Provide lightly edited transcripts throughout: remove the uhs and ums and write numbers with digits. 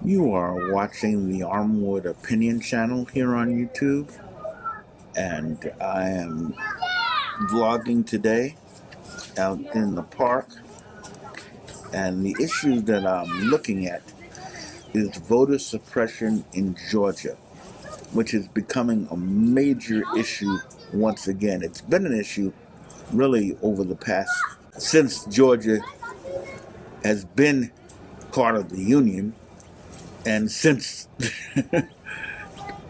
You are watching the Armwood Opinion channel here on YouTube, and I am vlogging today out in the park, and the issue that I'm looking at is voter suppression in Georgia, which is becoming a major issue once again. It's been an issue really over the past, since Georgia has been part of the Union, and since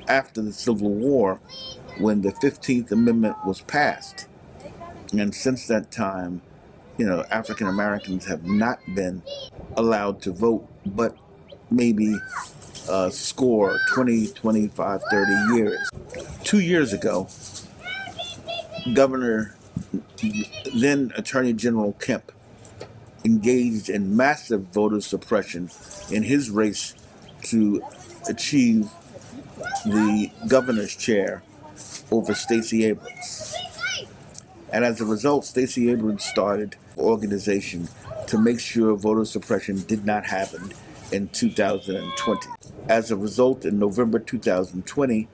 after the Civil War, when the 15th Amendment was passed. And since that time, African Americans have not been allowed to vote, but maybe score 20, 25, 30 years. 2 years ago, then Attorney General Kemp engaged in massive voter suppression in his race to achieve the governor's chair over Stacey Abrams. And as a result, Stacey Abrams started an organization to make sure voter suppression did not happen in 2020. As a result, in November 2020,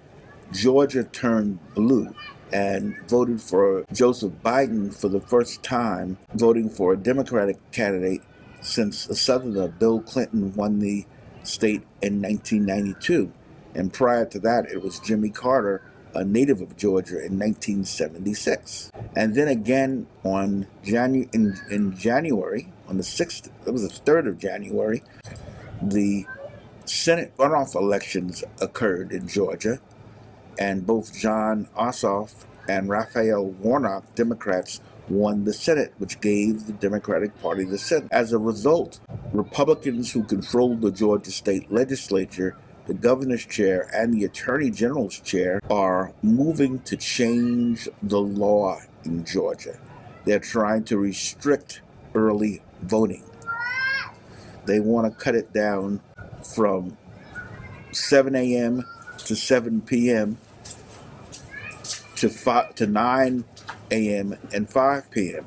Georgia turned blue and voted for Joseph Biden for the first time, voting for a Democratic candidate since a Southerner, Bill Clinton, won the state in 1992. And prior to that, it was Jimmy Carter, a native of Georgia, in 1976. And then again in January, on the 6th, it was the 3rd of January, the Senate runoff elections occurred in Georgia, and both Jon Ossoff and Raphael Warnock, Democrats, won the Senate, which gave the Democratic Party the Senate. As a result, Republicans who controlled the Georgia state legislature, the governor's chair, and the attorney general's chair are moving to change the law in Georgia. They're trying to restrict early voting. They want to cut it down from 7 a.m. to 7 p.m. to 9 a.m. and 5 p.m.,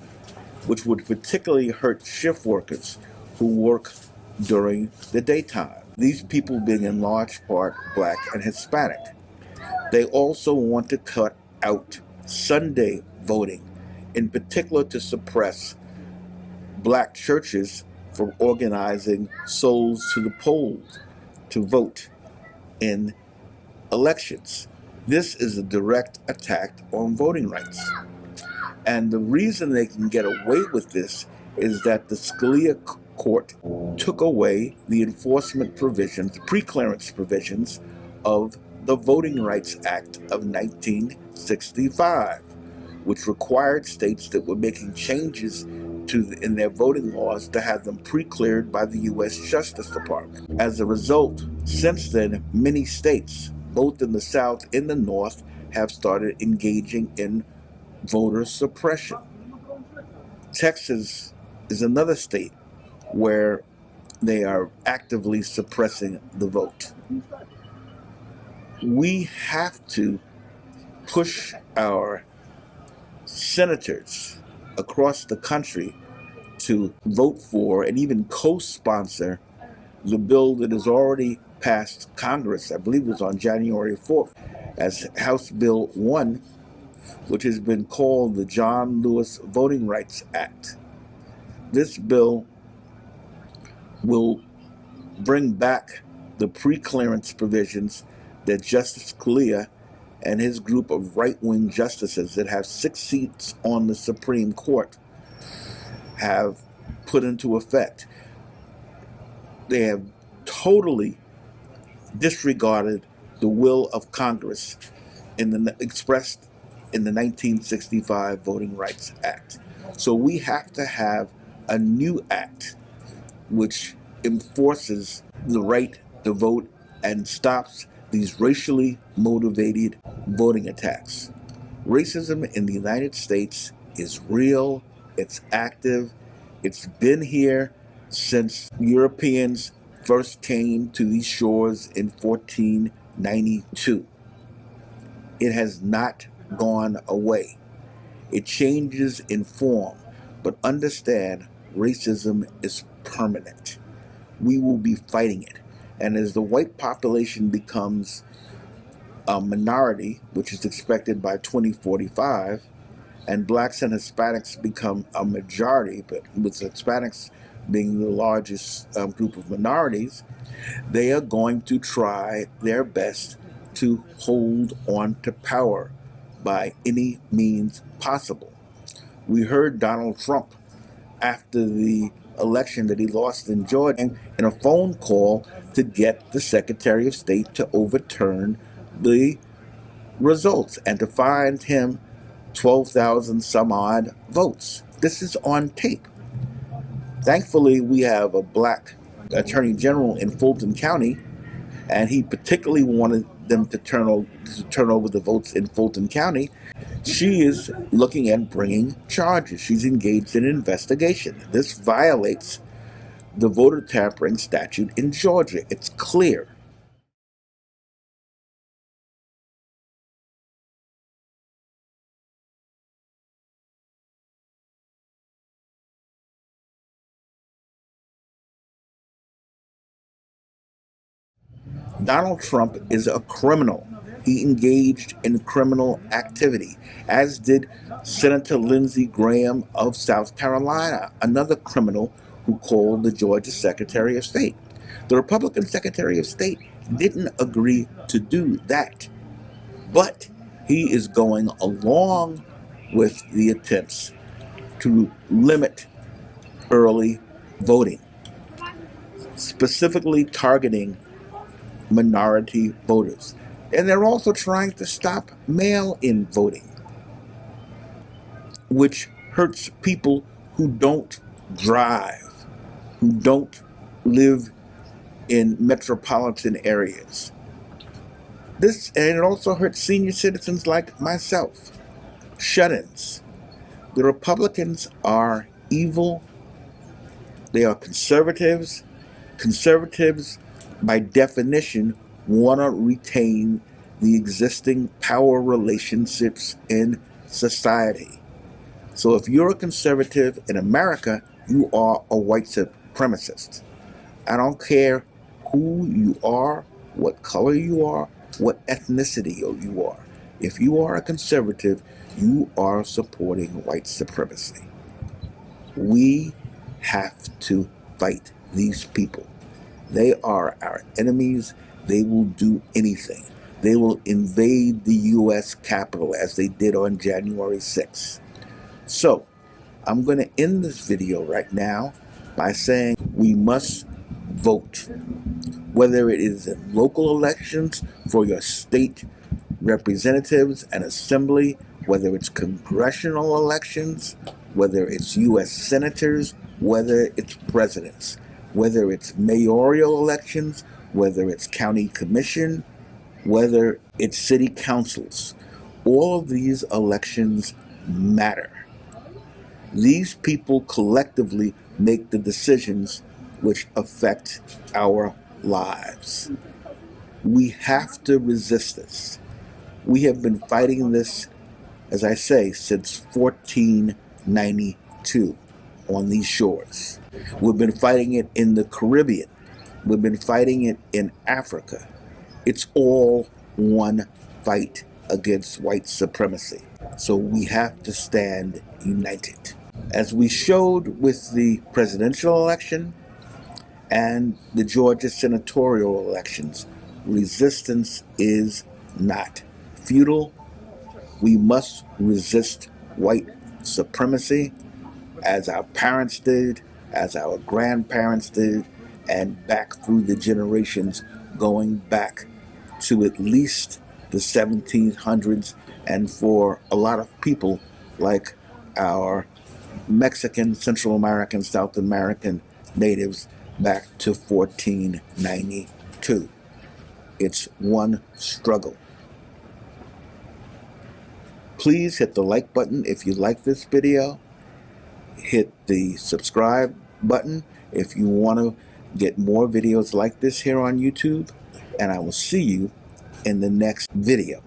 which would particularly hurt shift workers who work during the daytime. These people being in large part Black and Hispanic. They also want to cut out Sunday voting, in particular to suppress Black churches from organizing souls to the polls to vote in elections. This is a direct attack on voting rights. And the reason they can get away with this is that the Scalia court took away the enforcement provisions, the preclearance provisions of the Voting Rights Act of 1965, which required states that were making changes in their voting laws to have them pre-cleared by the U.S. Justice Department. As a result, since then, many states, both in the South and the North, have started engaging in voter suppression. Texas is another state where they are actively suppressing the vote. We have to push our senators across the country to vote for and even co-sponsor the bill that has already passed Congress, I believe it was on January 4th, as House Bill 1, which has been called the John Lewis Voting Rights Act. This bill will bring back the pre-clearance provisions that Justice Scalia and his group of right-wing justices that have 6 seats on the Supreme Court have put into effect. They have totally disregarded the will of Congress expressed in the 1965 Voting Rights Act. So we have to have a new act which enforces the right to vote and stops these racially motivated voting attacks. Racism in the United States is real, it's active, it's been here since Europeans first came to these shores in 1492. It has not gone away. It changes in form, but understand racism is permanent. We will be fighting it. And as the white population becomes a minority, which is expected by 2045, and blacks and Hispanics become a majority, but with Hispanics being the largest group of minorities, they are going to try their best to hold on to power by any means possible. We heard Donald Trump after the election that he lost in Georgia in a phone call to get the Secretary of State to overturn the results and to find him 12,000 some odd votes. This is on tape. Thankfully, we have a black attorney general in Fulton County, and he particularly wanted them to turn over the votes in Fulton County. She is looking at bringing charges. She's engaged in an investigation. This violates the voter tampering statute in Georgia. It's clear. Donald Trump is a criminal. He engaged in criminal activity, as did Senator Lindsey Graham of South Carolina, another criminal who called the Georgia Secretary of State. The Republican Secretary of State didn't agree to do that, but he is going along with the attempts to limit early voting, specifically targeting minority voters. And they're also trying to stop mail-in voting, which hurts people who don't drive, who don't live in metropolitan areas. And it also hurts senior citizens like myself, shut-ins. The Republicans are evil. They are conservatives. Conservatives, by definition, want to retain the existing power relationships in society. So if you're a conservative in America, you are a white supremacist. I don't care who you are, what color you are, what ethnicity you are. If you are a conservative, you are supporting white supremacy. We have to fight these people. They are our enemies. They will do anything. They will invade the U.S. Capitol as they did on January 6th. So, I'm going to end this video right now by saying we must vote. Whether it is in local elections for your state representatives and assembly, whether it's congressional elections, whether it's U.S. senators, whether it's presidents, whether it's mayoral elections, whether it's county commission, whether it's city councils. All of these elections matter. These people collectively make the decisions which affect our lives. We have to resist this. We have been fighting this, as I say, since 1492 on these shores. We've been fighting it in the Caribbean. We've been fighting it in Africa. It's all one fight against white supremacy. So we have to stand united. As we showed with the presidential election and the Georgia senatorial elections, resistance is not futile. We must resist white supremacy as our parents did, as our grandparents did, and back through the generations going back to at least the 1700s, and for a lot of people like our Mexican, Central American, South American natives back to 1492. It's one struggle. Please hit the like button if you like this video. Hit the subscribe button if you want to get more videos like this here on YouTube. And I will see you in the next video.